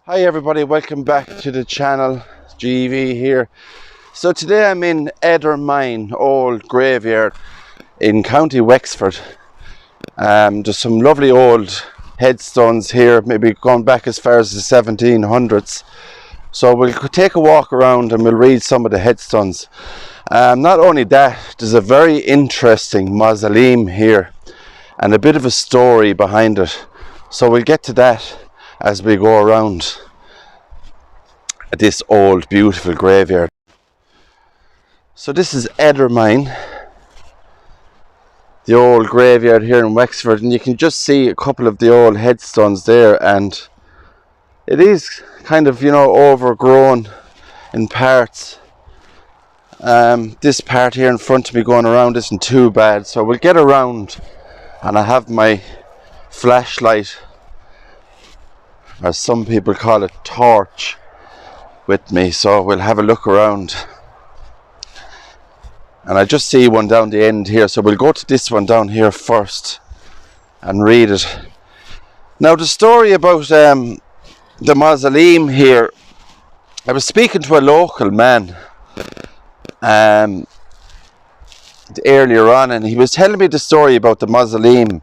Hi everybody, welcome back to the channel. GV here. So today I'm in Edermine old graveyard in County Wexford. There's some lovely old headstones here, maybe going back as far as the 1700s. So we'll take a walk around and we'll read some of the headstones. Not only that, there's a very interesting mausoleum here and a bit of a story behind it. So we'll get to that as we go around this old beautiful graveyard. So this is Edermine, the old graveyard here in Wexford, and you can just see a couple of the old headstones there, and it is kind of, you know, overgrown in parts. This part here in front of me going around isn't too bad, so we'll get around, and I have my flashlight, as some people call it, torch, with me, so we'll have a look around. And I just see one down the end here, so we'll go to this one down here first and read it. Now, the story about the mausoleum here, I was speaking to a local man earlier on, and he was telling me the story about the mausoleum.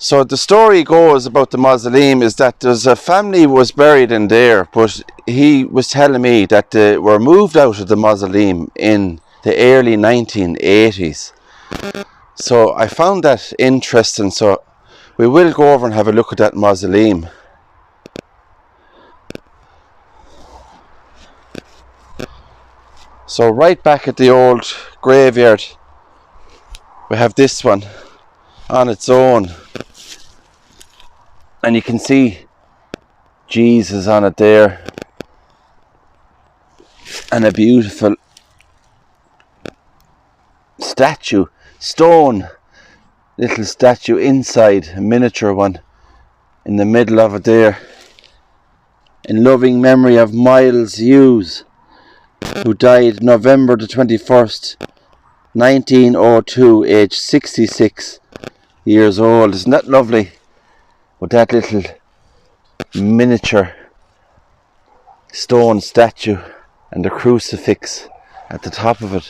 So the story goes about the mausoleum is that there's a family was buried in there, but he was telling me that they were moved out of the mausoleum in the early 1980s. So I found that interesting, so we will go over and have a look at that mausoleum. So right back at the old graveyard, we have this one on its own. And you can see Jesus on it there, and a beautiful statue, stone, little statue inside, a miniature one in the middle of it there, in loving memory of Miles Hughes, who died November the 21st, 1902, aged 66 years old. Isn't that lovely? With that little miniature stone statue and the crucifix at the top of it.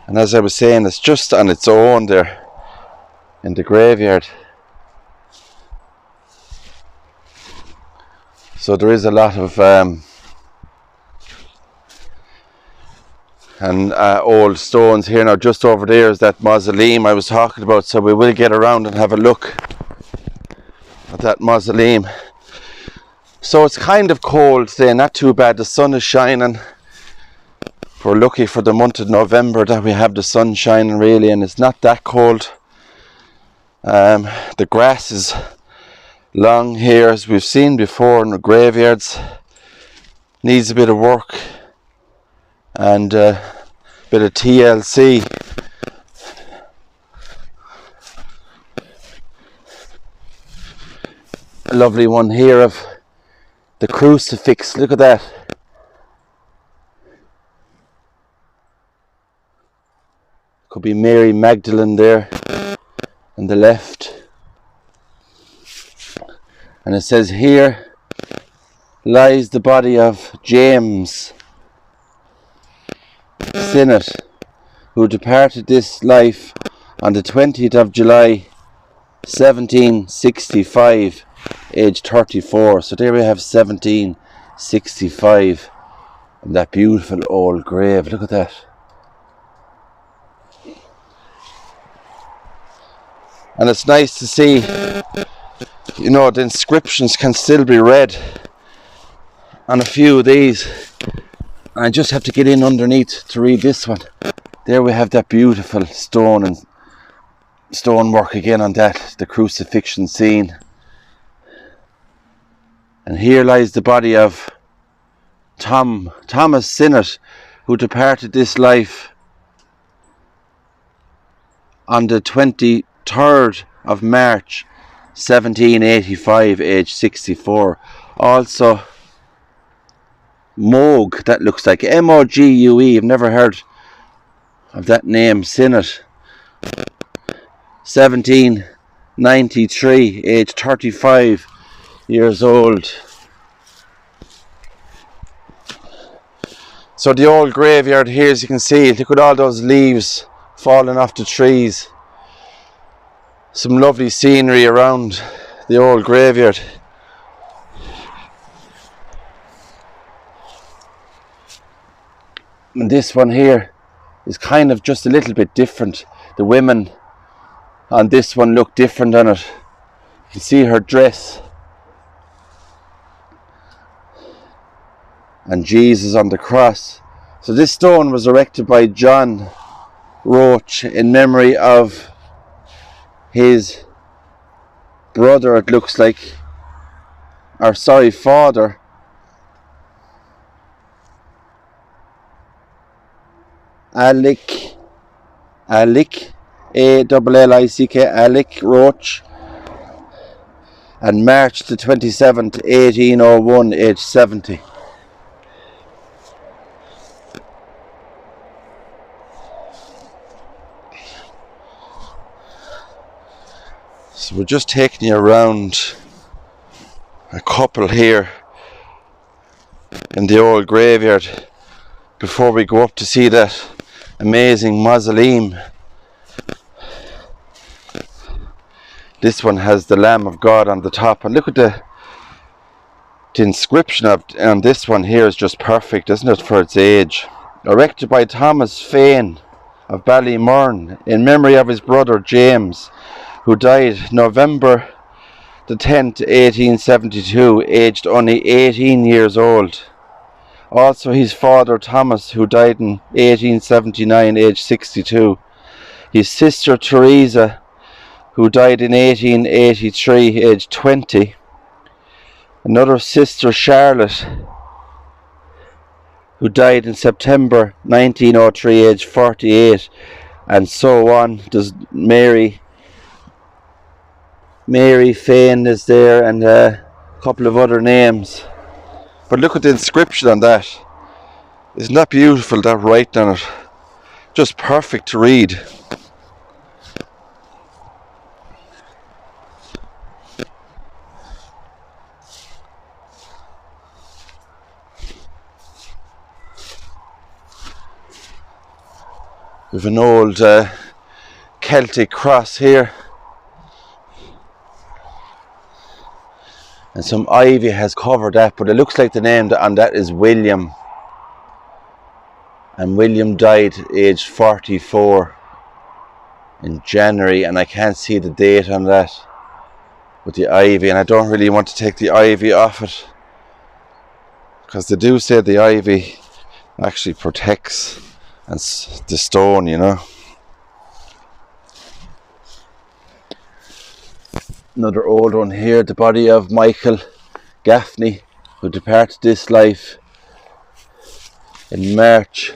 And as I was saying, it's just on its own there in the graveyard. So there is a lot of old stones here. Now just over there is that mausoleum I was talking about, so we will get around and have a look at that mausoleum. So it's kind of cold today, not too bad, the sun is shining. We're lucky for the month of November that we have the sun shining really, and it's not that cold. The grass is long here, as we've seen before in the graveyards. Needs a bit of work and a bit of TLC. A lovely one here of the crucifix, look at that. Could be Mary Magdalene there on the left. And it says, here lies the body of James Sinnott, who departed this life on the 20th of July 1765, age 34. So there we have 1765, and that beautiful old grave, look at that. And it's nice to see, you know, the inscriptions can still be read on a few of these. I just have to get in underneath to read this one. There we have that beautiful stone and stonework again on that, the crucifixion scene. And here lies the body of Thomas Sinnott, who departed this life on the 23rd of March 1785, age 64. Also Mogue, that looks like M-O-G-U-E. I've never heard of that name, Sinnott. 93, aged 35 years old. So the old graveyard here, as you can see, look at all those leaves falling off the trees. Some lovely scenery around the old graveyard. And this one here is kind of just a little bit different. The women on this one look different on it. You can see her dress. And Jesus on the cross. So this stone was erected by John Roach in memory of his brother, it looks like, or sorry, father, Alec, Alec Roach, and March the 27th, 1801, age 70. So we're just taking you around a couple here in the old graveyard before we go up to see that amazing mausoleum. This one has the Lamb of God on the top, and look at the inscription on this one here is just perfect, isn't it, for its age. Erected by Thomas Fain of Ballymurn in memory of his brother James, who died November the 10th, 1872, aged only 18 years old. Also his father Thomas, who died in 1879, aged 62. His sister Teresa, who died in 1883, aged 20. Another sister Charlotte, who died in September 1903, aged 48. And so on. There's Mary Fain is there, and a couple of other names. But look at the inscription on that. Isn't that beautiful, that writing on it? Just perfect to read. We have an old Celtic cross here. And some ivy has covered that, but it looks like the name on that is William. And William died aged 44 in January, and I can't see the date on that with the ivy, and I don't really want to take the ivy off it, because they do say the ivy actually protects the stone, you know. Another old one here, the body of Michael Gaffney, who departed this life in March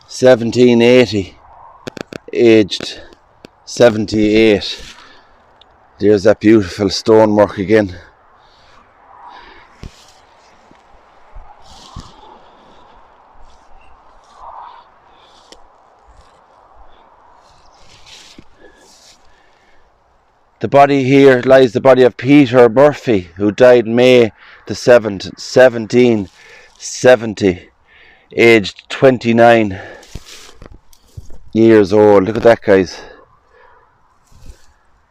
1780, aged 78. There's that beautiful stonework again. The body here lies the body of Peter Murphy, who died May the 7th, 1770, aged 29 years old. Look at that, guys.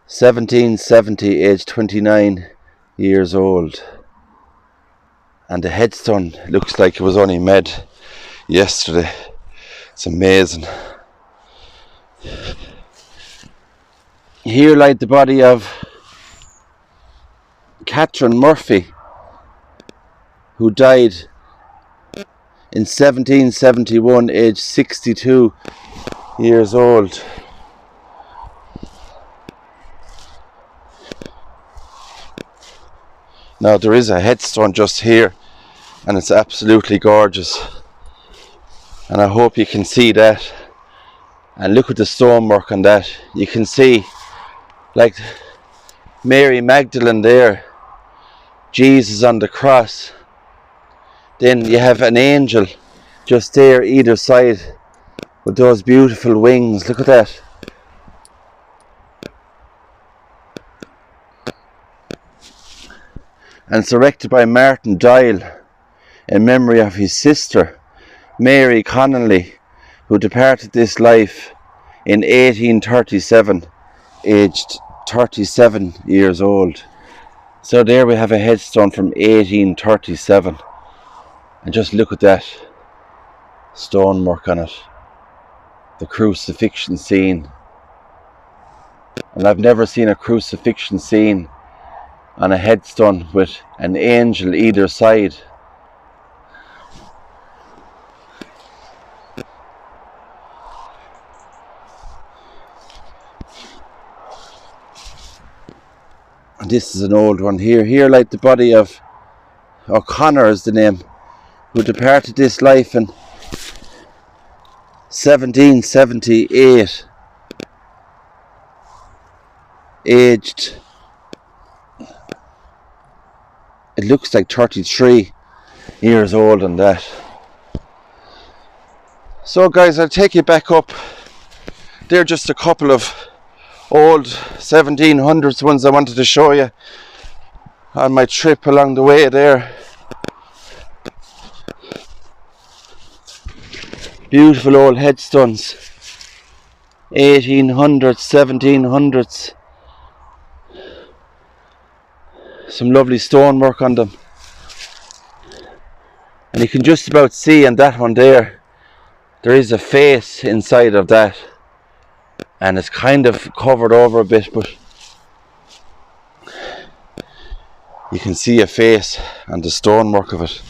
1770, aged 29 years old. And the headstone looks like it was only made yesterday. It's amazing. Here lies the body of Catherine Murphy, who died in 1771, aged 62 years old. Now there is a headstone just here, and it's absolutely gorgeous, and I hope you can see that. And look at the stonework on that. You can see like Mary Magdalene there, Jesus on the cross. Then you have an angel just there either side with those beautiful wings. Look at that. And it's erected by Martin Doyle in memory of his sister Mary Conell, who departed this life in 1837, aged 37 years old. So there we have a headstone from 1837, and just look at that stonework on it, the crucifixion scene. And I've never seen a crucifixion scene on a headstone with an angel either side. And this is an old one here. Here, like the body of O'Connor is the name, who departed this life in 1778, aged, it looks like 33 years old on that. So guys, I'll take you back up. They're just a couple of old 1700s ones I wanted to show you on my trip along the way there. Beautiful old headstones, 1800s, 1700s. Some lovely stonework on them. And you can just about see on that one there is a face inside of that. And it's kind of covered over a bit, but you can see a face and the stonework of it.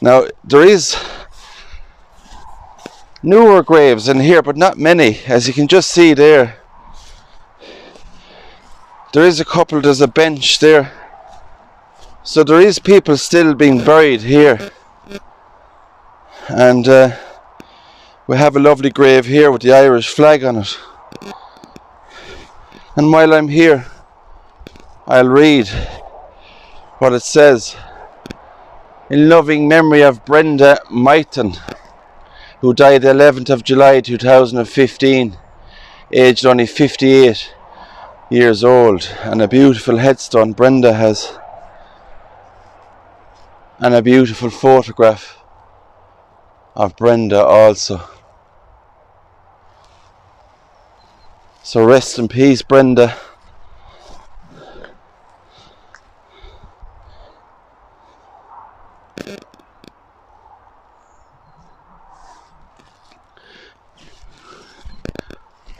Now, there is newer graves in here, but not many. As you can just see there, there is a couple, there's a bench there. So there is people still being buried here. And we have a lovely grave here with the Irish flag on it. And while I'm here, I'll read what it says. In loving memory of Brenda Myton, who died the 11th of July 2015, aged only 58 years old. And a beautiful headstone Brenda has. And a beautiful photograph of Brenda also. So rest in peace, Brenda.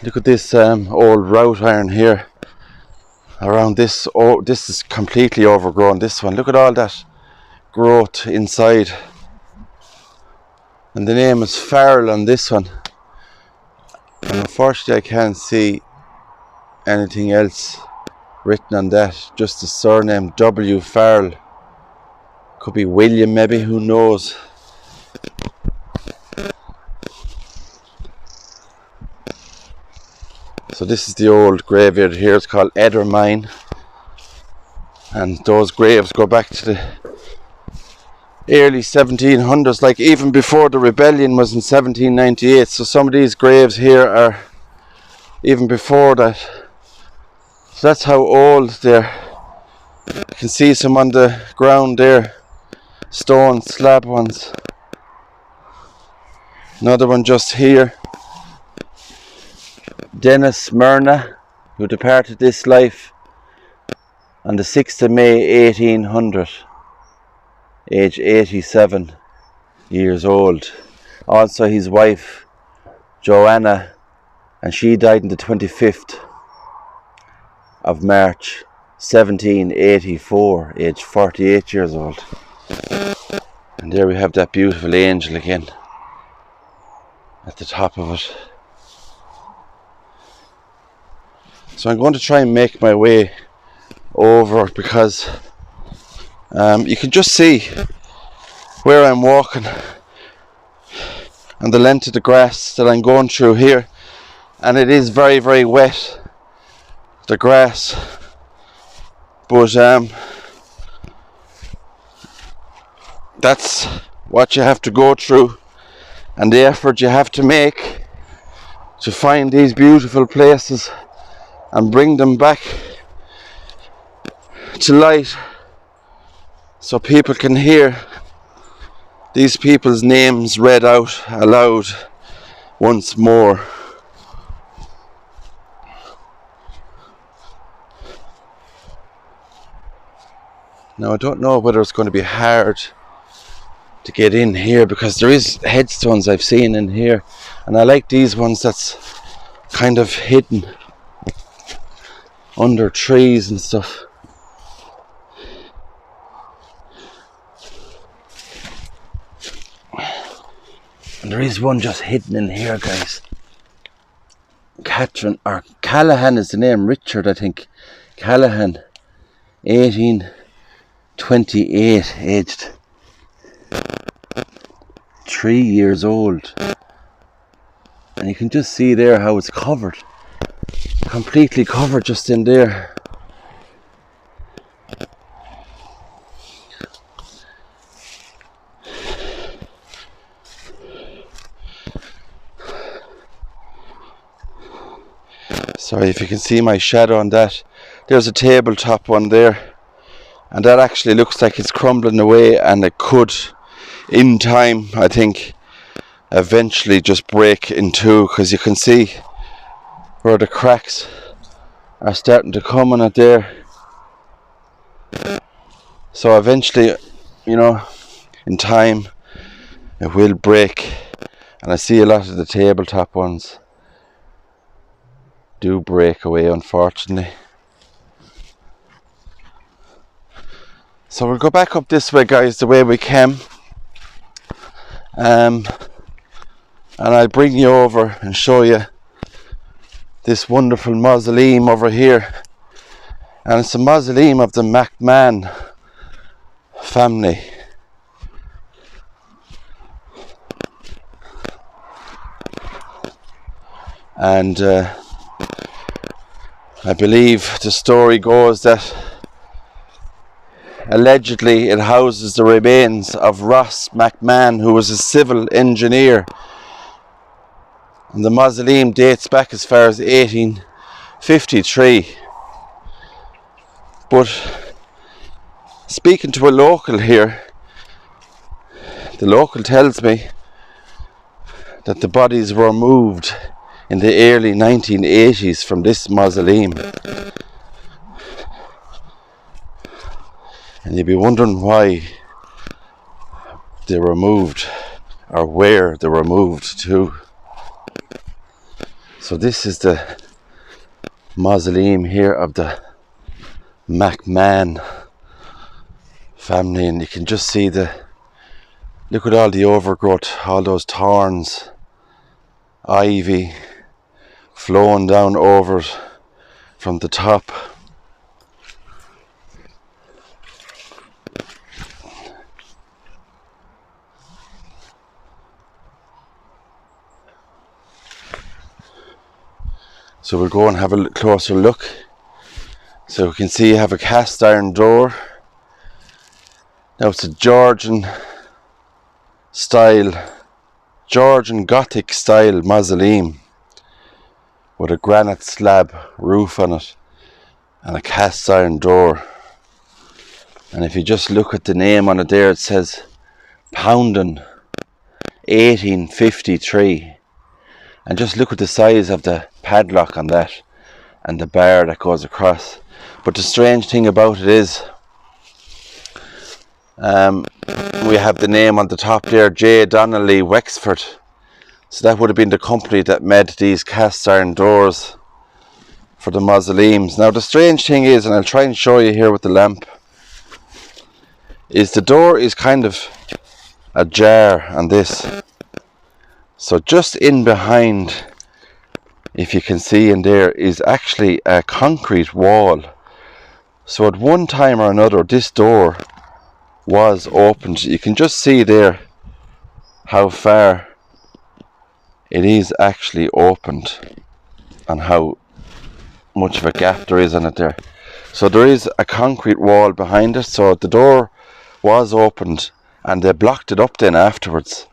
Look at this old wrought iron here. Around this, oh, this is completely overgrown. This one, look at all that growth inside. And the name is Farrell on this one. And unfortunately I can't see anything else written on that, just the surname W. Farrell. Could be William maybe, who knows. So this is the old graveyard here, it's called Edermine. And those graves go back to the early 1700s, like even before the rebellion was in 1798. So some of these graves here are even before that. So that's how old they're. You can see some on the ground there, stone slab ones. Another one just here. Dennis Myrna, who departed this life on the 6th of May 1800, age 87 years old. Also his wife Joanna, and she died on the 25th of March 1784, age 48 years old. And there we have that beautiful angel again at the top of it. So I'm going to try and make my way over, because you can just see where I'm walking and the length of the grass that I'm going through here, and it is very, very wet, the grass, but that's what you have to go through and the effort you have to make to find these beautiful places and bring them back to light so people can hear these people's names read out aloud once more. Now I don't know whether it's going to be hard to get in here because there is headstones I've seen in here, and I like these ones that's kind of hidden under trees and stuff. And there is one just hidden in here, guys. Catherine, or Callahan is the name, Richard I think. Callahan, 1828, aged 3 years old. And you can just see there how it's covered. Completely covered just in there. Sorry if you can see my shadow on that. There's a tabletop one there, and that actually looks like it's crumbling away, and it could, in time, I think, eventually just break in two, because you can see where the cracks are starting to come on it there. So eventually, you know, in time it will break, and I see a lot of the tabletop ones do break away, unfortunately. So we'll go back up this way, guys, the way we came, and I'll bring you over and show you this wonderful mausoleum over here. And it's a mausoleum of the McMah family. And I believe the story goes that allegedly it houses the remains of Ross McMah, who was a civil engineer. And the mausoleum dates back as far as 1853. But speaking to a local here, the local tells me that the bodies were moved in the early 1980s from this mausoleum. And you'd be wondering why they were moved, or where they were moved to. So this is the mausoleum here of the McMah family, and you can just see look at all the overgrowth, all those thorns, ivy flowing down over it from the top. So we'll go and have a closer look. So we can see you have a cast iron door. Now it's a Georgian Gothic style mausoleum with a granite slab roof on it and a cast iron door. And if you just look at the name on it there, it says Poundin 1853. And just look at the size of the padlock on that and the bar that goes across. But the strange thing about it is we have the name on the top there, J. Donnelly Wexford. So that would have been the company that made these cast iron doors for the mausoleums. Now the strange thing is, and I'll try and show you here with the lamp, is the door is kind of ajar on this. So just in behind, if you can see in there, is actually a concrete wall. So at one time or another, this door was opened. You can just see there how far it is actually opened and how much of a gap there is in it there. So there is a concrete wall behind it, so the door was opened and they blocked it up then afterwards.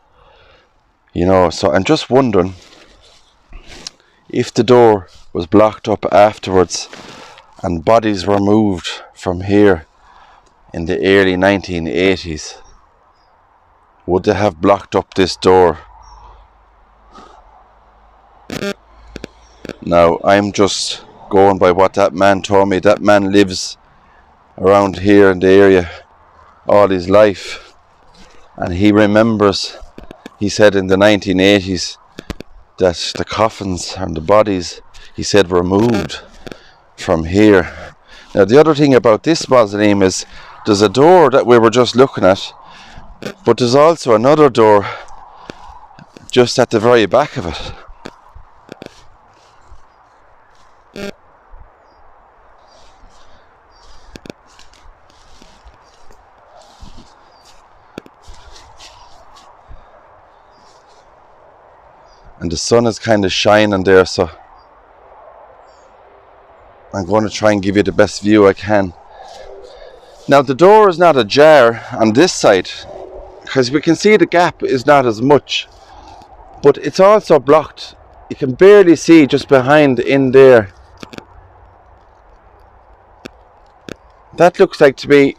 You know, so I'm just wondering if the door was blocked up afterwards and bodies were moved from here in the early 1980s, would they have blocked up this door? Now, I'm just going by what that man told me. That man lives around here in the area all his life, and he remembers, he said in the 1980s, that the coffins and the bodies, he said, were moved from here. Now, the other thing about this mausoleum is there's a door that we were just looking at, but there's also another door just at the very back of it. And the sun is kind of shining there, so I'm going to try and give you the best view I can. Now, the door is not ajar on this side, because we can see the gap is not as much, but it's also blocked. You can barely see just behind in there. That looks like to be,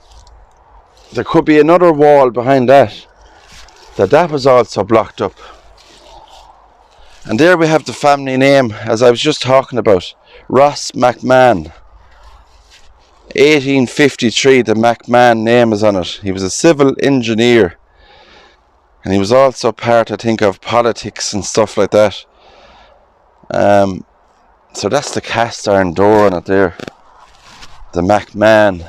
there could be another wall behind that was also blocked up. And there we have the family name, as I was just talking about, Ross McMahon. 1853, the McMahon name is on it. He was a civil engineer, and he was also part, I think, of politics and stuff like that. So that's the cast iron door on it there, the McMahon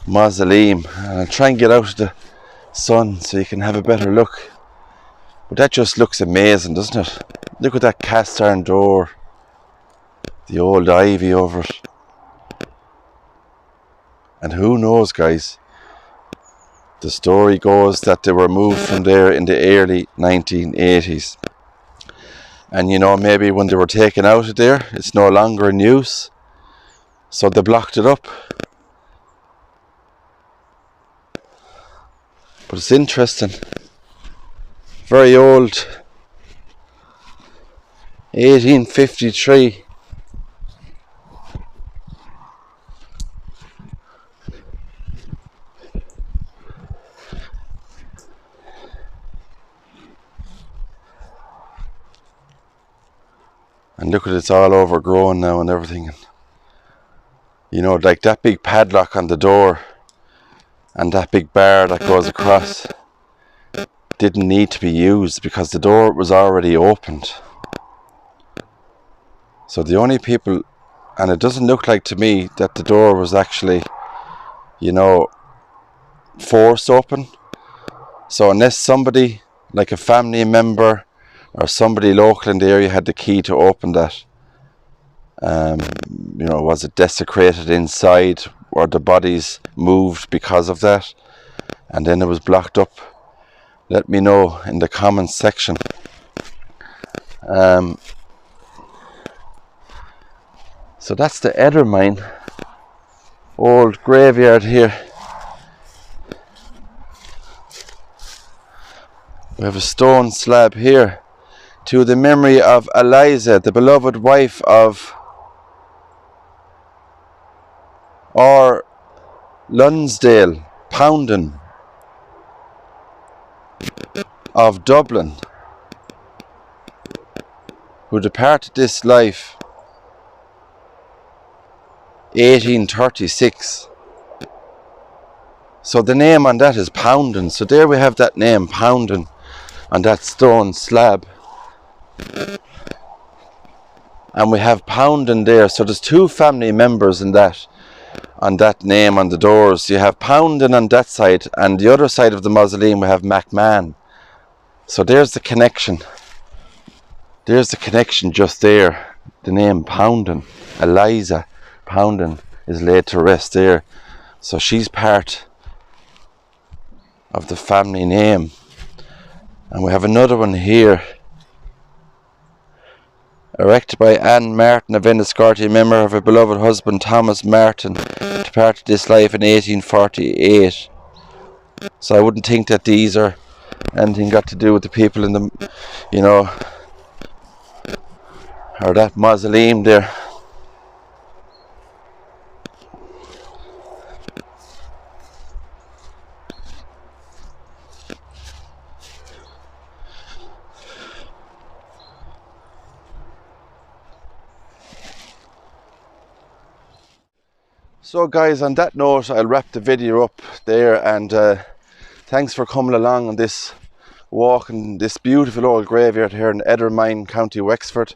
mausoleum. And I'll try and get out of the sun so you can have a better look. But that just looks amazing, doesn't it? Look at that cast iron door, the old ivy over it. And who knows, guys, the story goes that they were moved from there in the early 1980s. And you know, maybe when they were taken out of there, it's no longer in use, so they blocked it up. But it's interesting. Very old. 1853. And look at it, it's all overgrown now and everything. You know, like that big padlock on the door and that big bar that goes across didn't need to be used because the door was already opened. So the only people, and it doesn't look like to me that the door was actually, you know, forced open. So unless somebody, like a family member or somebody local in the area, had the key to open that, you know, was it desecrated inside, or the bodies moved because of that, and then it was blocked up? Let me know in the comments section. So that's the Edermine old graveyard here. We have a stone slab here to the memory of Eliza, the beloved wife of or Lonsdale Poundon of Dublin, who departed this life 1836. So the name on that is Poundon. So there we have that name, Poundon, on that stone slab. And we have Poundon there. So there's two family members in that, on that name on the doors. You have Poundon on that side, and the other side of the mausoleum we have McMahon. So there's the connection. There's the connection just there. The name Poundon. Eliza Poundon is laid to rest there. So she's part of the family name. And we have another one here, erected by Anne Martin of Enniscorthy in memory of her beloved husband Thomas Martin, departed this life in 1848. So I wouldn't think that these are anything got to do with the people in the, you know, or that mausoleum there. So guys, on that note, I'll wrap the video up there, and thanks for coming along on this walk in this beautiful old graveyard here in Edermine, County Wexford.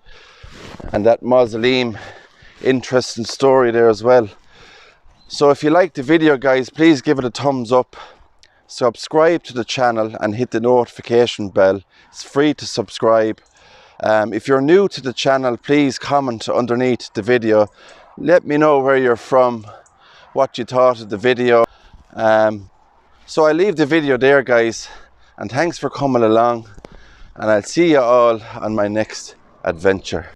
And that mausoleum, interesting story there as well. So if you liked the video guys, please give it a thumbs up, subscribe to the channel and hit the notification bell. It's free to subscribe. If you're new to the channel, please comment underneath the video. Let me know where you're from, what you thought of the video. So I leave the video there guys, and thanks for coming along, and I'll see you all on my next adventure.